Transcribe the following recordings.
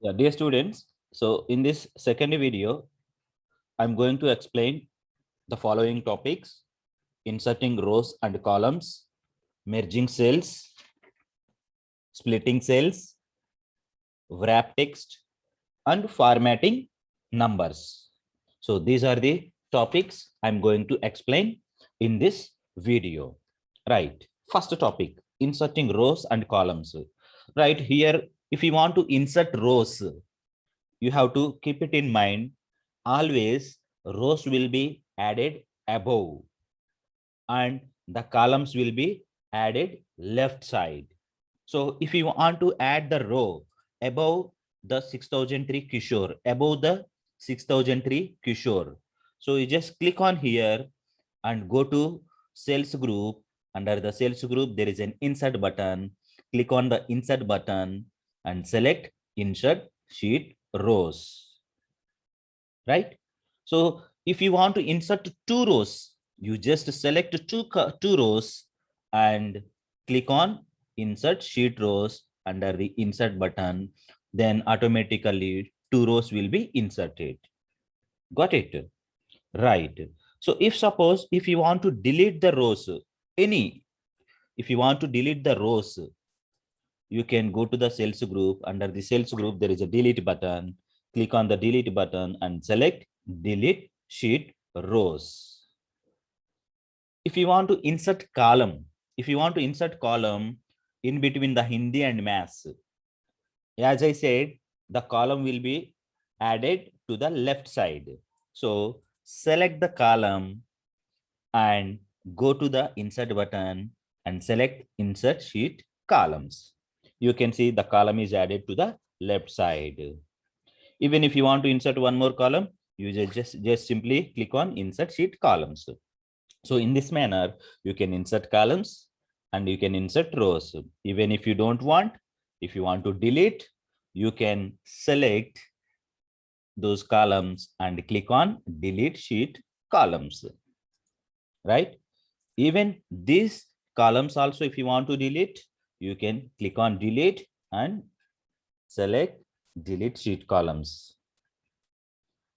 Yeah, dear students, so in this second video, I'm going to explain the following topics: inserting rows and columns, merging cells, splitting cells, wrap text, and formatting numbers. So these are the topics I'm going to explain in this video. Right. First topic, inserting rows and columns. Right here, if you want to insert rows, you have to keep it in mind. Always rows will be added above and the columns will be added left side. So if you want to add the row above the 6003 Kishore, above the 6003 Kishore, so you just click on here and go to sales group. Under the sales group, there is an insert button. Click on the insert button and select insert sheet rows. Right? So if you want to insert two rows, you just select two rows and click on insert sheet rows under the insert button. Then automatically two rows will be inserted. Got it? Right. So if you want to delete the rows, if you want to delete the rows, you can go to the sales group. Under the sales group, there is a delete button. Click on the delete button and select delete sheet rows. If you want to insert column, in between the Hindi and Maths, as I said, the column will be added to the left side. So select the column and go to the insert button and select insert sheet columns. You can see the column is added to the left side. Even if you want to insert one more column, you just simply click on insert sheet columns. So in this manner, you can insert columns and you can insert rows. Even if you don't want, if you want to delete, you can select those columns and click on delete sheet columns. Right? Even these columns also, if you want to delete, you can click on delete and select delete sheet columns.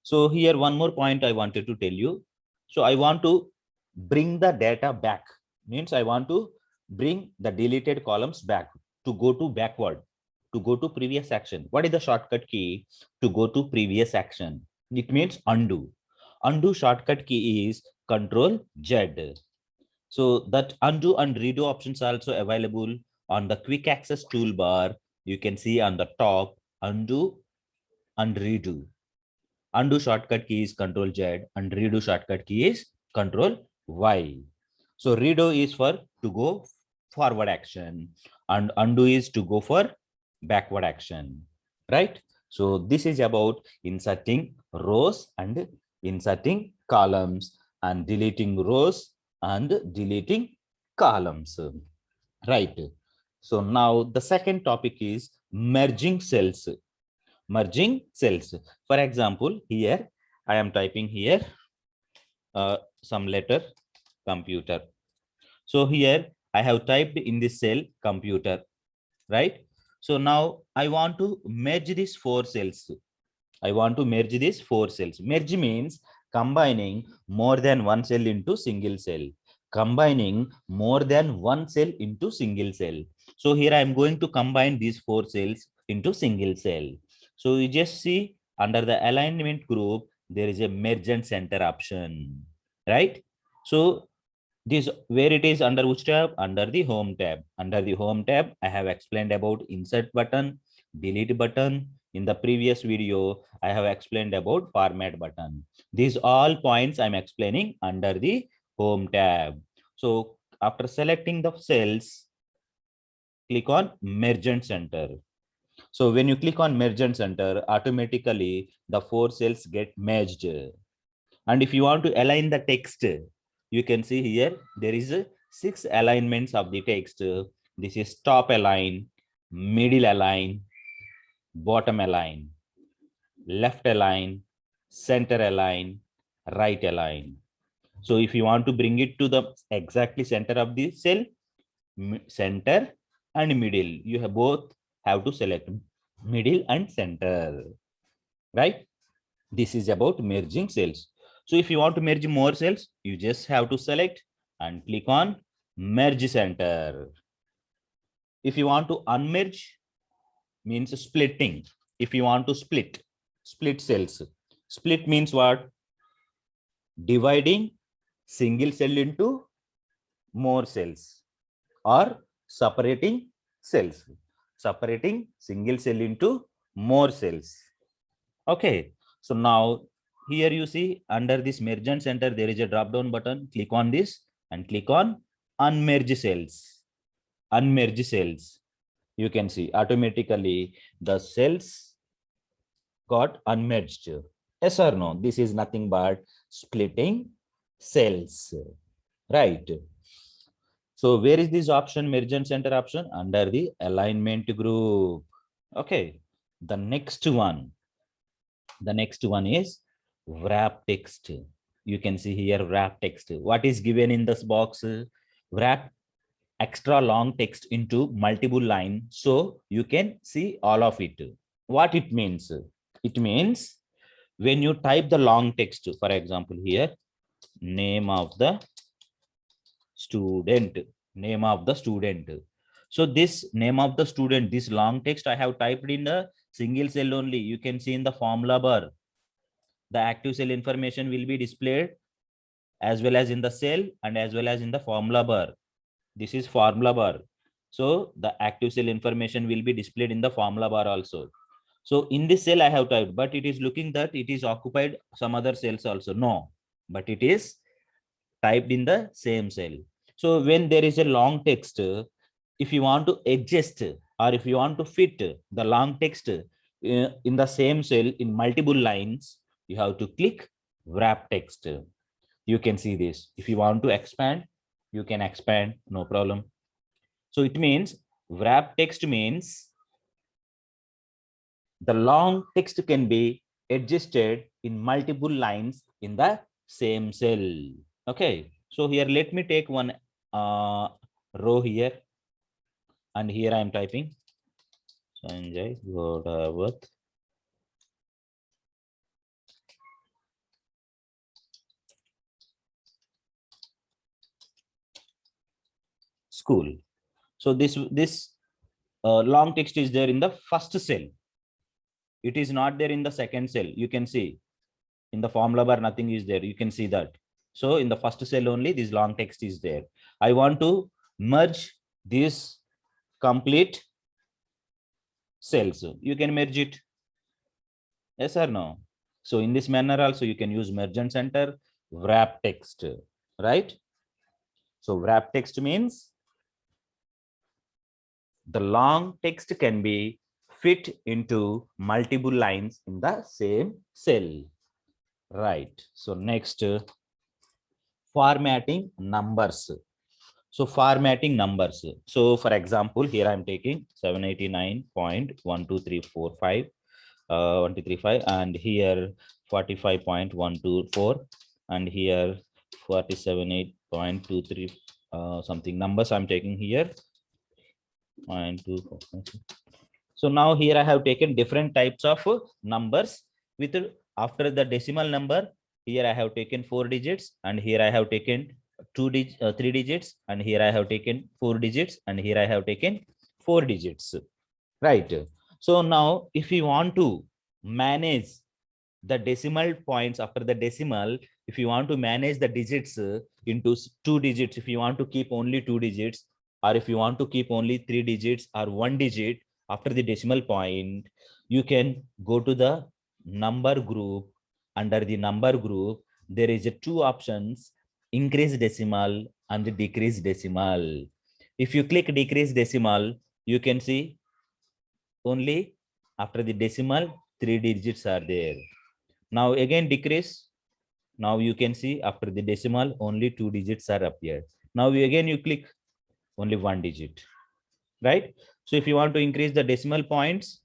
So here one more point I wanted to tell you. So I want to bring the data back. Means I want to bring the deleted columns back, to go to backward, to go to previous action. What is the shortcut key to go to previous action? It means undo. Undo shortcut key is Control Z. So that undo and redo options are also available on the quick access toolbar. You can see on the top, undo and redo. Undo shortcut key is Control Z and redo shortcut key is Control Y. So redo is for to go forward action and undo is to go for backward action, right? So this is about inserting rows and inserting columns and deleting rows and deleting columns, right? So now the second topic is merging cells. Merging cells. For example, here I am typing here some letter computer. So here I have typed in this cell computer, right? So now I want to merge these four cells. I want to merge these four cells. Merge means combining more than one cell into single cell. Combining more than one cell into single cell. So here I am going to combine these four cells into single cell. So you just see under the alignment group, there is a merge and center option, right? So this where it is under which tab? Under the home tab. Under the home tab, I have explained about insert button, delete button. In the previous video, I have explained about format button. These all points I'm explaining under the home tab. So after selecting the cells, click on merge and center. So when you click on merge and center, automatically the four cells get merged. And if you want to align the text, you can see here there is 6 alignments of the text. This is top align, middle align, bottom align, left align, center align, right align. So if you want to bring it to the exactly center of the cell, center and middle, you have both have to select. middle and center, right? This is about merging cells. So if you want to merge more cells, you just have to select and click on merge center. If you want to unmerge, means splitting. If you want to split cells. Split means what? Dividing single cell into more cells, or separating cells. Separating single cell into more cells. Okay. So now here you see under this merge and center, there is a drop down button. Click on this and click on unmerge cells. Unmerge cells. You can see automatically the cells got unmerged. Yes or no? This is nothing but splitting cells, right? So where is this option, merge and center option? Under the alignment group. Okay. The next one is wrap text. You can see here wrap text. What is given in this box? Wrap extra long text into multiple lines so you can see all of it. What it means? It means when you type the long text, for example, here, name of the student, name of the student. So this name of the student, this long text I have typed in a single cell only. You can see in the formula bar, the active cell information will be displayed as well as in the cell and as well as in the formula bar. This is formula bar. So the active cell information will be displayed in the formula bar also. So in this cell I have typed, but it is looking that it is occupied some other cells also. No, but it is typed in the same cell. So when there is a long text, if you want to adjust or if you want to fit the long text in the same cell in multiple lines, you have to click wrap text. You can see this. If you want to expand, you can expand, no problem. So it means wrap text means the long text can be adjusted in multiple lines in the same cell. Okay, so here let me take one row here, and here I am typing Sanjay Godawat school. So this long text is there in the first cell. It is not there in the second cell. You can see in the formula bar nothing is there. You can see that. So in the first cell only this long text is there. I want to merge this complete cells. You can merge it. Yes or no? So in this manner also you can use merge and center, wrap text, right? So wrap text means the long text can be fit into multiple lines in the same cell, right? So next, formatting numbers. So formatting numbers. So for example, here I'm taking 789.12345, 1235, and here 45.124, and here 478.23 something numbers I'm taking here. 0.24. So now here I have taken different types of numbers with after the decimal number. Here I have taken 4 digits, and here I have taken 3 digits, and here I have taken 4 digits, and here I have taken 4 digits. Right. So now if you want to manage the decimal points after the decimal, if you want to manage the digits into 2 digits, if you want to keep only 2 digits, or if you want to keep only 3 digits or 1 digit after the decimal point, you can go to the number group. Under the number group, there is a 2 options, increase decimal and decrease decimal. If you click decrease decimal, you can see only after the decimal 3 digits are there. Now again decrease. Now you can see after the decimal only 2 digits are appeared. Now again you click only 1 digit, right? So if you want to increase the decimal points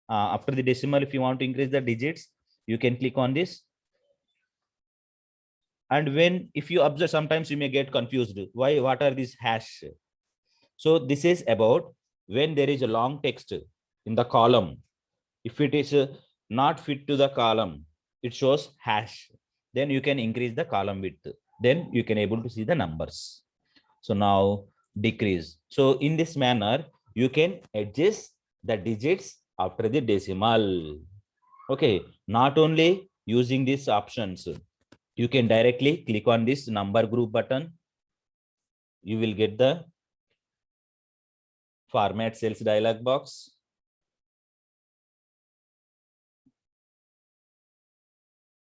after the decimal, if you want to increase the digits, you can click on this. And when if you observe, sometimes you may get confused. Why? What are these hash? So this is about when there is a long text in the column. If it is not fit to the column, it shows hash. Then you can increase the column width. Then you can able to see the numbers. So now decrease. So in this manner, you can adjust the digits after the decimal. Okay, not only using these options, you can directly click on this number group button. You will get the format cells dialog box.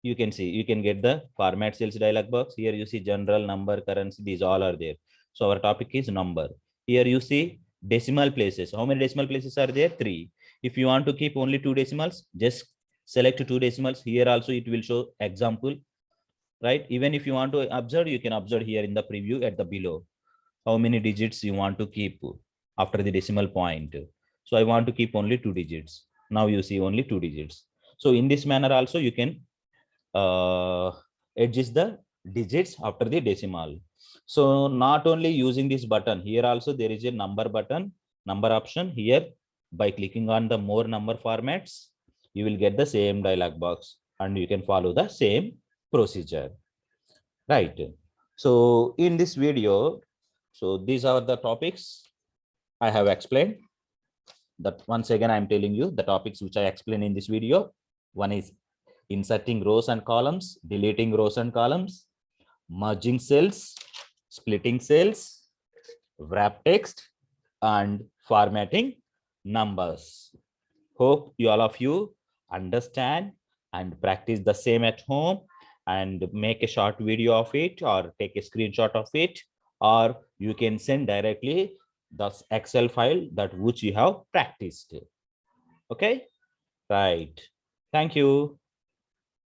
You can see, you can get the format cells dialog box. Here you see general, number, currency, these all are there. So our topic is number. Here you see decimal places. How many decimal places are there? 3. If you want to keep only 2 decimals, just select 2 decimals. Here also it will show example, right? Even if you want to observe, you can observe here in the preview at the below how many digits you want to keep after the decimal point. So I want to keep only 2 digits. Now you see only 2 digits. So in this manner also you can adjust the digits after the decimal. So not only using this button, here also there is a number button, number option. Here by clicking on the more number formats, you will get the same dialog box and you can follow the same procedure, right? So in this video, so these are the topics I have explained. That once again I'm telling you the topics which I explained in this video. One is inserting rows and columns, deleting rows and columns, merging cells, splitting cells, wrap text, and formatting numbers. Hope you all of you understand and practice the same at home and make a short video of it or take a screenshot of it, or you can send directly the Excel file that which you have practiced. Okay, right. Thank you.